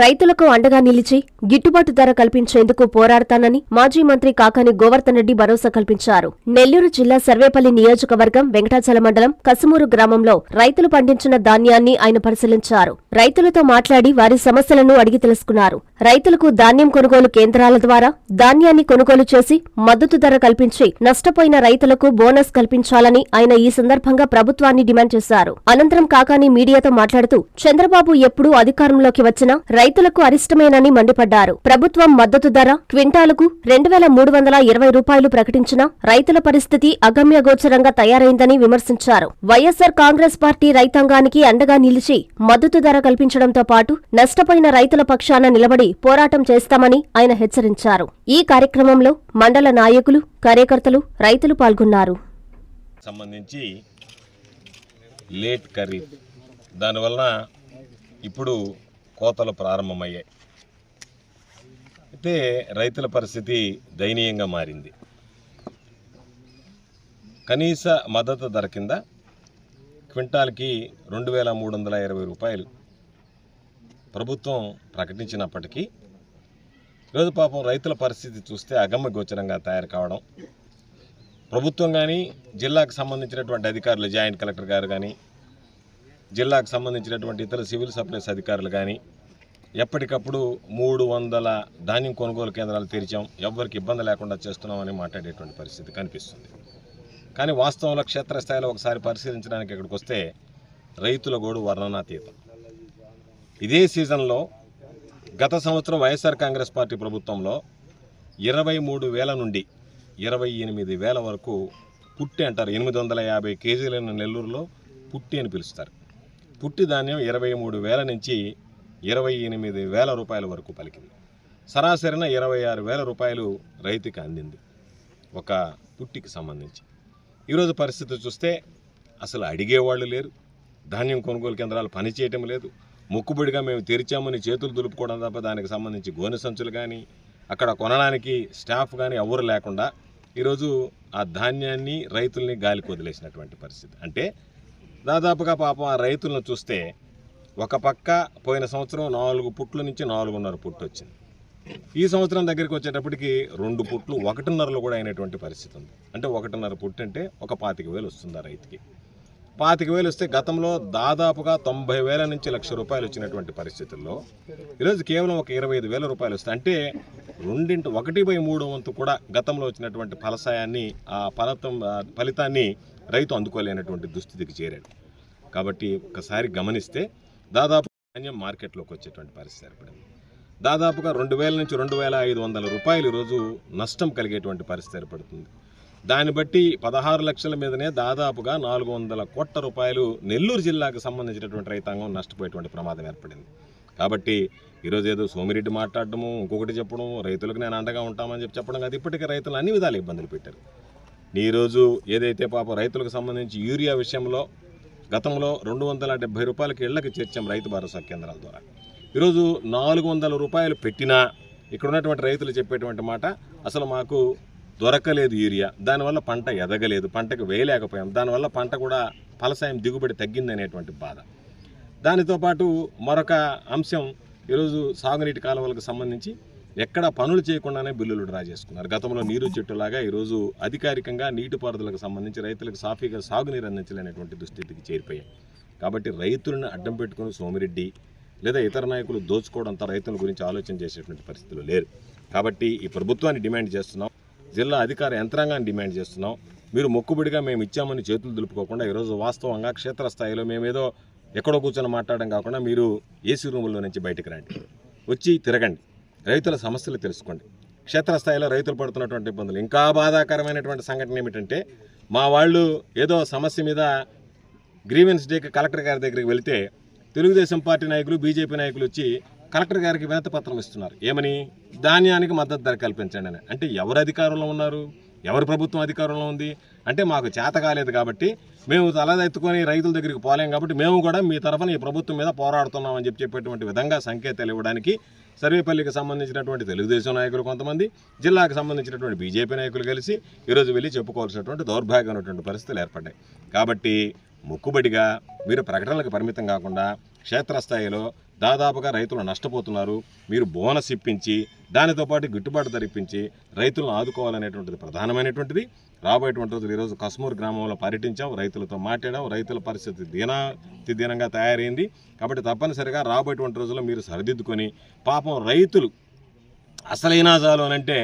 రైతులకు అండగా నిలిచి గిట్టుబాటు ధర కల్పించేందుకు పోరాడతానని మాజీ మంత్రి కాకాని గోవర్ధన్ రెడ్డి భరోసా కల్పించారు. నెల్లూరు జిల్లా సర్వేపల్లి నియోజకవర్గం వెంకటాచల మండలం కసుమూరు గ్రామంలో రైతులు పండించిన ధాన్యాన్ని ఆయన పరిశీలించారు. రైతులతో మాట్లాడి వారి సమస్యలను అడిగి తెలుసుకున్నారు. రైతులకు ధాన్యం కొనుగోలు కేంద్రాల ద్వారా ధాన్యాన్ని కొనుగోలు చేసి మద్దతు ధర కల్పించి నష్టపోయిన రైతులకు బోనస్ కల్పించాలని ఆయన ఈ సందర్భంగా ప్రభుత్వాన్ని డిమాండ్ చేశారు. అనంతరం కాకాని మీడియాతో మాట్లాడుతూ చంద్రబాబు ఎప్పుడూ అధికారంలోకి వచ్చినా రైతులకు అరిష్టమేనని మండిపడ్డారు. ప్రభుత్వం మద్దతు ధర క్వింటాలుకు 2,320 రూపాయలు ప్రకటించినా రైతుల పరిస్థితి అగమ్యగోచరంగా తయారైందని విమర్శించారు. వైఎస్సార్ కాంగ్రెస్ పార్టీ రైతాంగానికి అండగా నిలిచి మద్దతు ధర కల్పించడంతో పాటు నష్టపోయిన రైతుల పక్షాన నిలబడి పోరాటం చేస్తామని ఆయన హెచ్చరించారు. ఈ కార్యక్రమంలో మండల నాయకులు, కార్యకర్తలు, రైతులు పాల్గొన్నారు. సంబంధించి లేట్ ఖరీఫ్ దానివల్ల ఇప్పుడు కోతలు ప్రారంభమయ్యాయి. అయితే రైతుల పరిస్థితి దయనీయంగా మారింది. కనీస మద్దతు ధర కింద క్వింటాల్కి 2,320 రూపాయలు ప్రభుత్వం ప్రకటించినప్పటికీ ఈరోజు పాపం రైతుల పరిస్థితి చూస్తే అగమ్యగోచరంగా తయారు కావడం, ప్రభుత్వం కానీ జిల్లాకు సంబంధించినటువంటి అధికారులు, జాయింట్ కలెక్టర్ గారు కానీ, జిల్లాకు సంబంధించినటువంటి ఇతర సివిల్ సప్లైస్ అధికారులు కానీ ఎప్పటికప్పుడు 300 ధాన్యం కొనుగోలు కేంద్రాలు తెరిచాం, ఎవ్వరికి ఇబ్బంది లేకుండా చేస్తున్నామని మాట్లాడేటువంటి పరిస్థితి కనిపిస్తుంది. కానీ వాస్తవంలో క్షేత్రస్థాయిలో ఒకసారి పరిశీలించడానికి ఇక్కడికి వస్తే రైతుల గోడు వర్ణనాతీతం. ఇదే సీజన్లో గత సంవత్సరం వైఎస్ఆర్ కాంగ్రెస్ పార్టీ ప్రభుత్వంలో 23,000 నుండి 28,000 వరకు పుట్టి అంటారు. 850 కేజీలైన నెల్లూరులో పుట్టి అని పిలుస్తారు. పుట్టి ధాన్యం 23,000 నుంచి 28,000 రూపాయల వరకు పలికింది. సరాసరిన 26,000 రూపాయలు రైతుకి అందింది ఒక పుట్టికి సంబంధించి. ఈరోజు పరిస్థితి చూస్తే అసలు అడిగేవాళ్ళు లేరు, ధాన్యం కొనుగోలు కేంద్రాలు పనిచేయటం లేదు. మొక్కుబడిగా మేము తెరిచామని చేతులు దులుపుకోవడం తప్ప దానికి సంబంధించి గోనె సంచులు కానీ, అక్కడ కొనడానికి స్టాఫ్ కానీ ఎవరు లేకుండా ఈరోజు ఆ ధాన్యాన్ని, రైతుల్ని గాలికి వదిలేసినటువంటి పరిస్థితి. అంటే దాదాపుగా పాపం ఆ రైతులను చూస్తే ఒక పక్క పోయిన సంవత్సరం 4 పుట్ల నుంచి 4.5 పుట్టు వచ్చింది. ఈ సంవత్సరం దగ్గరికి వచ్చేటప్పటికి 2 పుట్లు 1.5లో కూడా అయినటువంటి పరిస్థితి ఉంది. అంటే 1.5 పుట్టు అంటే ఒక 25,000 వస్తుంది ఆ రైతుకి. 25,000 వస్తే గతంలో దాదాపుగా 90,000 నుంచి 1,00,000 రూపాయలు వచ్చినటువంటి పరిస్థితుల్లో ఈరోజు కేవలం ఒక 25,000 రూపాయలు వస్తాయి. అంటే 1/3 వంతు కూడా గతంలో వచ్చినటువంటి ఫలసాయాన్ని, ఆ ఫలితాన్ని రైతు అందుకోలేనటువంటి దుస్థితికి చేరాడు. కాబట్టి ఒకసారి గమనిస్తే దాదాపు ధాన్యం మార్కెట్లోకి వచ్చేటువంటి పరిస్థితి ఏర్పడింది. దాదాపుగా 2,000 నుంచి 2,500 రూపాయలు ఈరోజు నష్టం కలిగేటువంటి పరిస్థితి ఏర్పడుతుంది. దాన్ని బట్టి 16 లక్షల మీదనే దాదాపుగా 400 కోట్ల రూపాయలు నెల్లూరు జిల్లాకు సంబంధించినటువంటి రైతాంగం నష్టపోయేటువంటి ప్రమాదం ఏర్పడింది. కాబట్టి ఈరోజు ఏదో సోమిరెడ్డి మాట్లాడటము, ఇంకొకటి చెప్పడం, రైతులకు నేను అండగా ఉంటామని చెప్పడం కాదు. ఇప్పటికే రైతులు అన్ని విధాలు ఇబ్బందులు పెట్టారు. ఈరోజు ఏదైతే పాపం రైతులకు సంబంధించి యూరియా విషయంలో గతంలో 270 రూపాయలకి ఇళ్లకు చేర్చాం రైతు భరోసా కేంద్రాల ద్వారా. ఈరోజు 400 రూపాయలు పెట్టినా ఇక్కడ ఉన్నటువంటి రైతులు చెప్పేటువంటి మాట, అసలు మాకు దొరకలేదు యూరియా, దానివల్ల పంట ఎదగలేదు, పంటకు వేయలేకపోయాం, దానివల్ల పంట కూడా ఫలసాయం దిగుబడి తగ్గిందనేటువంటి బాధ. దానితో పాటు మరొక అంశం, ఈరోజు సాగునీటి కాలువలకు సంబంధించి ఎక్కడ పనులు చేయకుండానే బిల్లులు డ్రా చేసుకున్నారు. గతంలో నీరు చెట్టులాగా ఈరోజు అధికారికంగా నీటిపారుదలకు సంబంధించి రైతులకు సాఫీగా సాగునీరు అందించలేనటువంటి దుస్థితికి చేరిపోయాయి. కాబట్టి రైతులను అడ్డం పెట్టుకుని సోమిరెడ్డి లేదా ఇతర నాయకులు దోచుకోవడంతో రైతుల గురించి ఆలోచన చేసేటువంటి పరిస్థితులు లేరు. కాబట్టి ఈ ప్రభుత్వాన్ని డిమాండ్ చేస్తున్నాం, జిల్లా అధికార యంత్రాంగాన్ని డిమాండ్ చేస్తున్నాం. మీరు మొక్కుబడిగా మేము ఇచ్చామని చేతులు దులుపుకోకుండా ఈరోజు వాస్తవంగా క్షేత్రస్థాయిలో మేమేదో ఎక్కడో కూర్చొని మాట్లాడడం కాకుండా మీరు ఏసీ రూముల్లో నుంచి బయటకు రండి, వచ్చి తిరగండి, రైతుల సమస్యలు తెలుసుకోండి. క్షేత్రస్థాయిలో రైతులు పడుతున్నటువంటి ఇబ్బందులు. ఇంకా బాధాకరమైనటువంటి సంఘటన ఏమిటంటే, మా వాళ్ళు ఏదో సమస్య మీద గ్రీవెన్స్ డేకి కలెక్టర్ గారి దగ్గరికి వెళితే తెలుగుదేశం పార్టీ నాయకులు, బీజేపీ నాయకులు వచ్చి కలెక్టర్ గారికి వినతి పత్రం ఇస్తున్నారు. ఏమని? ధాన్యానికి మద్దతు ధర కల్పించండి అని. అంటే ఎవరు అధికారంలో ఉన్నారు? ఎవరి ప్రభుత్వం అధికారంలో ఉంది? అంటే మాకు చేత కాలేదు కాబట్టి మేము తలదెత్తుకొని రైతుల దగ్గరికి పోలేం కాబట్టి మేము కూడా మీ తరఫున ఈ ప్రభుత్వం మీద పోరాడుతున్నామని చెప్పేటువంటి విధంగా సంకేతాలు ఇవ్వడానికి సర్వేపల్లికి సంబంధించినటువంటి తెలుగుదేశం నాయకులు కొంతమంది, జిల్లాకు సంబంధించినటువంటి బీజేపీ నాయకులు కలిసి ఈరోజు వెళ్ళి చెప్పుకోవాల్సినటువంటి దౌర్భాగ్యమైనటువంటి పరిస్థితులు ఏర్పడ్డాయి. కాబట్టి మొక్కుబడిగా మీరు ప్రకటనలకు పరిమితం కాకుండా క్షేత్రస్థాయిలో దాదాపుగా రైతులు నష్టపోతున్నారు. మీరు బోనస్ ఇప్పించి దానితో పాటు గిట్టుబాటు ధర ఇప్పించి రైతులను ఆదుకోవాలనేటువంటిది ప్రధానమైనటువంటిది. రాబోయేటువంటి రోజులు ఈరోజు కస్మూరు గ్రామంలో పర్యటించాం, రైతులతో మాట్లాడాం. రైతుల పరిస్థితి దీనంగా తయారైంది. కాబట్టి తప్పనిసరిగా రాబోయేటువంటి రోజుల్లో మీరు సరిదిద్దుకొని పాపం రైతులు అసలైనా చాలు అని అంటే